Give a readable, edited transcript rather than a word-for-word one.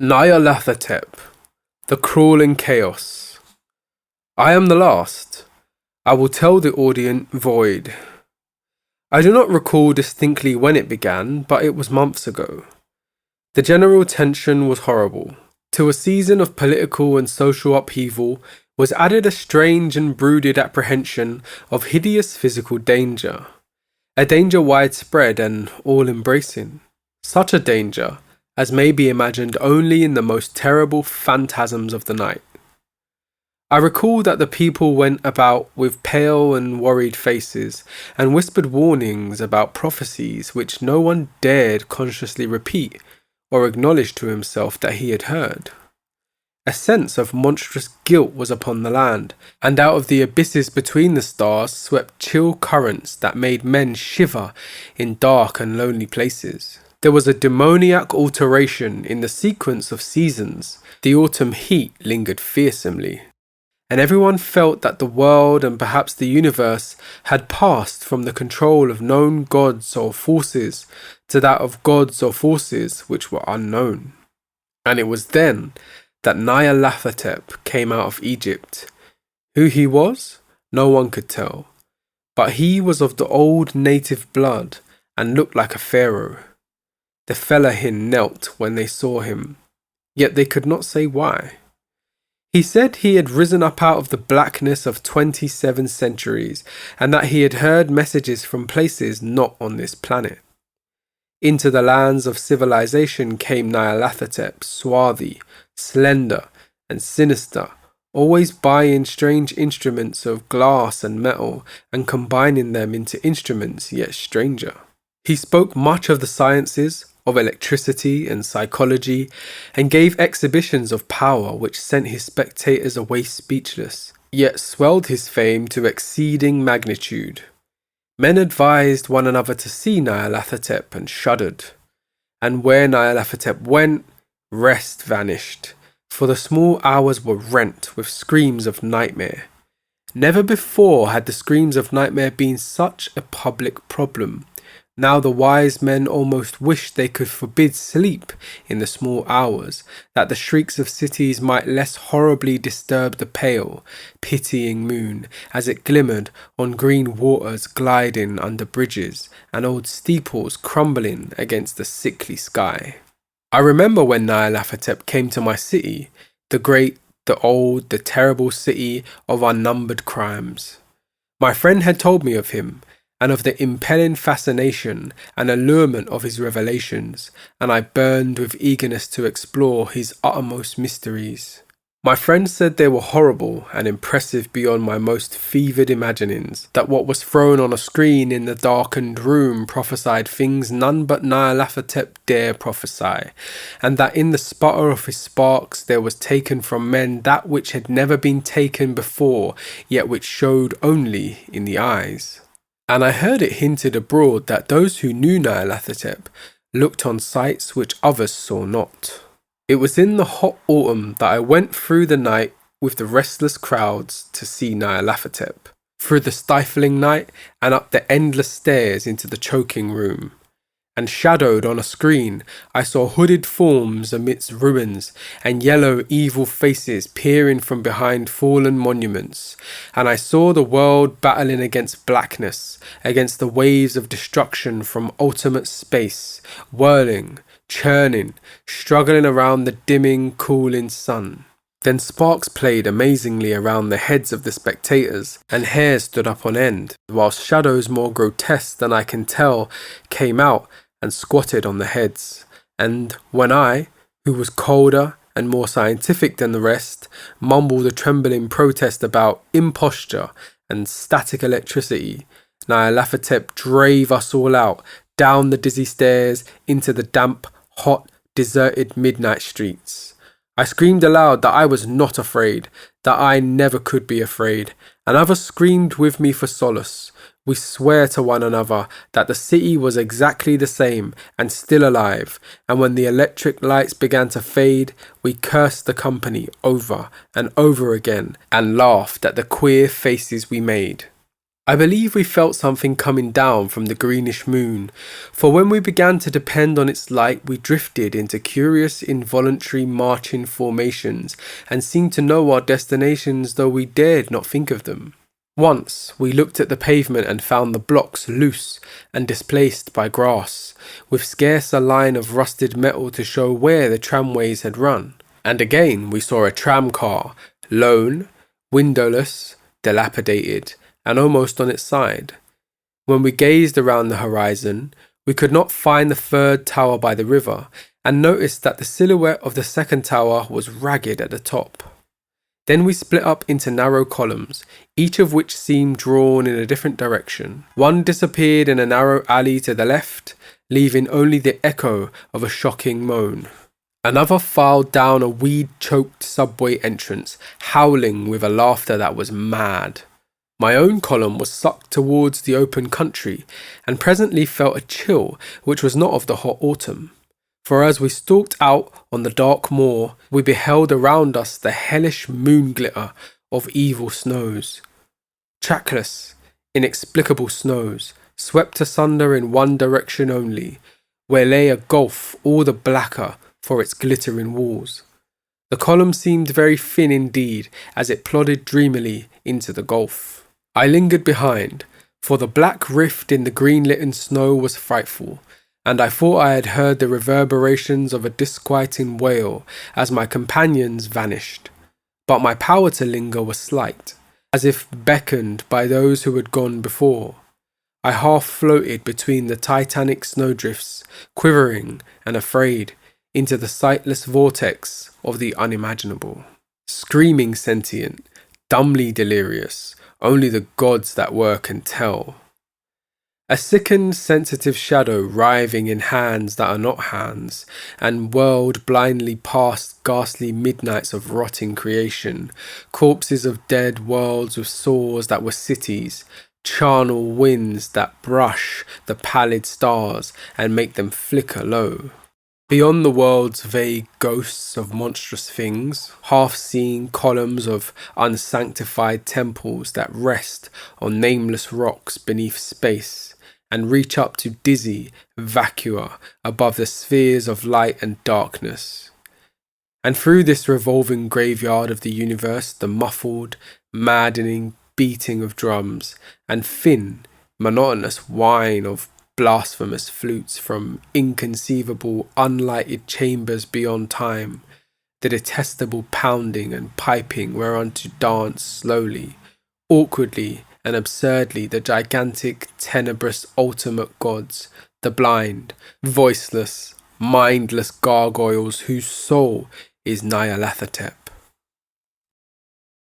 Nyarlathotep, the crawling chaos. I am the last. I will tell the audient void. I do not recall distinctly when it began, but it was months ago. The general tension was horrible. To a season of political and social upheaval was added a strange and brooded apprehension of hideous physical danger. A danger widespread and all-embracing. Such a danger as may be imagined only in the most terrible phantasms of the night. I recall that the people went about with pale and worried faces and whispered warnings about prophecies which no one dared consciously repeat or acknowledge to himself that he had heard. A sense of monstrous guilt was upon the land, and out of the abysses between the stars swept chill currents that made men shiver in dark and lonely places. There was a demoniac alteration in the sequence of seasons. The autumn heat lingered fearsomely, and everyone felt that the world and perhaps the universe had passed from the control of known gods or forces to that of gods or forces which were unknown. And it was then that Nyarlathotep came out of Egypt. Who he was, no one could tell, but he was of the old native blood and looked like a pharaoh. The fellaheen knelt when they saw him, yet they could not say why. He said he had risen up out of the blackness of 27 centuries, and that he had heard messages from places not on this planet. Into the lands of civilization came Nyarlathotep, swarthy, slender, and sinister, always buying strange instruments of glass and metal and combining them into instruments yet stranger. He spoke much of the sciences, of electricity and psychology, and gave exhibitions of power which sent his spectators away speechless, yet swelled his fame to exceeding magnitude. Men advised one another to see Nyarlathotep and shuddered, and where Nyarlathotep went, rest vanished, for the small hours were rent with screams of nightmare. Never before had the screams of nightmare been such a public problem. Now the wise men almost wished they could forbid sleep in the small hours, that the shrieks of cities might less horribly disturb the pale, pitying moon as it glimmered on green waters gliding under bridges and old steeples crumbling against the sickly sky. I remember when Nyarlathotep came to my city, the great, the old, the terrible city of unnumbered crimes. My friend had told me of him, and of the impelling fascination and allurement of his revelations, and I burned with eagerness to explore his uttermost mysteries. My friend said they were horrible and impressive beyond my most fevered imaginings, that what was thrown on a screen in the darkened room prophesied things none but Nyarlathotep dare prophesy, and that in the sputter of his sparks there was taken from men that which had never been taken before, yet which showed only in the eyes. And I heard it hinted abroad that those who knew Nyarlathotep looked on sights which others saw not. It was in the hot autumn that I went through the night with the restless crowds to see Nyarlathotep, through the stifling night and up the endless stairs into the choking room. And shadowed on a screen, I saw hooded forms amidst ruins, and yellow evil faces peering from behind fallen monuments, and I saw the world battling against blackness, against the waves of destruction from ultimate space, whirling, churning, struggling around the dimming, cooling sun. Then sparks played amazingly around the heads of the spectators, and hair stood up on end, whilst shadows more grotesque than I can tell came out and squatted on the heads. And when I, who was colder and more scientific than the rest, mumbled a trembling protest about imposture and static electricity, Nyarlathotep drave us all out, down the dizzy stairs, into the damp, hot, deserted midnight streets. I screamed aloud that I was not afraid, that I never could be afraid, and others screamed with me for solace. We swear to one another that the city was exactly the same and still alive, and when the electric lights began to fade, we cursed the company over and over again and laughed at the queer faces we made. I believe we felt something coming down from the greenish moon, for when we began to depend on its light, we drifted into curious involuntary marching formations and seemed to know our destinations though we dared not think of them. Once we looked at the pavement and found the blocks loose and displaced by grass, with scarce a line of rusted metal to show where the tramways had run. And again we saw a tram car, lone, windowless, dilapidated, and almost on its side. When we gazed around the horizon, we could not find the third tower by the river, and noticed that the silhouette of the second tower was ragged at the top. Then we split up into narrow columns, each of which seemed drawn in a different direction. One disappeared in a narrow alley to the left, leaving only the echo of a shocking moan. Another filed down a weed-choked subway entrance, howling with a laughter that was mad. My own column was sucked towards the open country, and presently felt a chill which was not of the hot autumn. For as we stalked out on the dark moor, we beheld around us the hellish moon glitter of evil snows. Trackless, inexplicable snows, swept asunder in one direction only, where lay a gulf all the blacker for its glittering walls. The column seemed very thin indeed as it plodded dreamily into the gulf. I lingered behind, for the black rift in the green-litten snow was frightful, and I thought I had heard the reverberations of a disquieting wail as my companions vanished. But my power to linger was slight, as if beckoned by those who had gone before. I half floated between the titanic snowdrifts, quivering and afraid, into the sightless vortex of the unimaginable. Screaming sentient, dumbly delirious, only the gods that were can tell. A sickened, sensitive shadow writhing in hands that are not hands, and whirled blindly past ghastly midnights of rotting creation, corpses of dead worlds with sores that were cities, charnel winds that brush the pallid stars and make them flicker low. Beyond the world's vague ghosts of monstrous things, half-seen columns of unsanctified temples that rest on nameless rocks beneath space, and reach up to dizzy vacua above the spheres of light and darkness. And through this revolving graveyard of the universe, the muffled, maddening beating of drums, and thin, monotonous whine of blasphemous flutes from inconceivable, unlighted chambers beyond time, the detestable pounding and piping whereunto dance slowly, awkwardly and absurdly the gigantic, tenebrous ultimate gods, the blind, voiceless, mindless gargoyles whose soul is Nyarlathotep.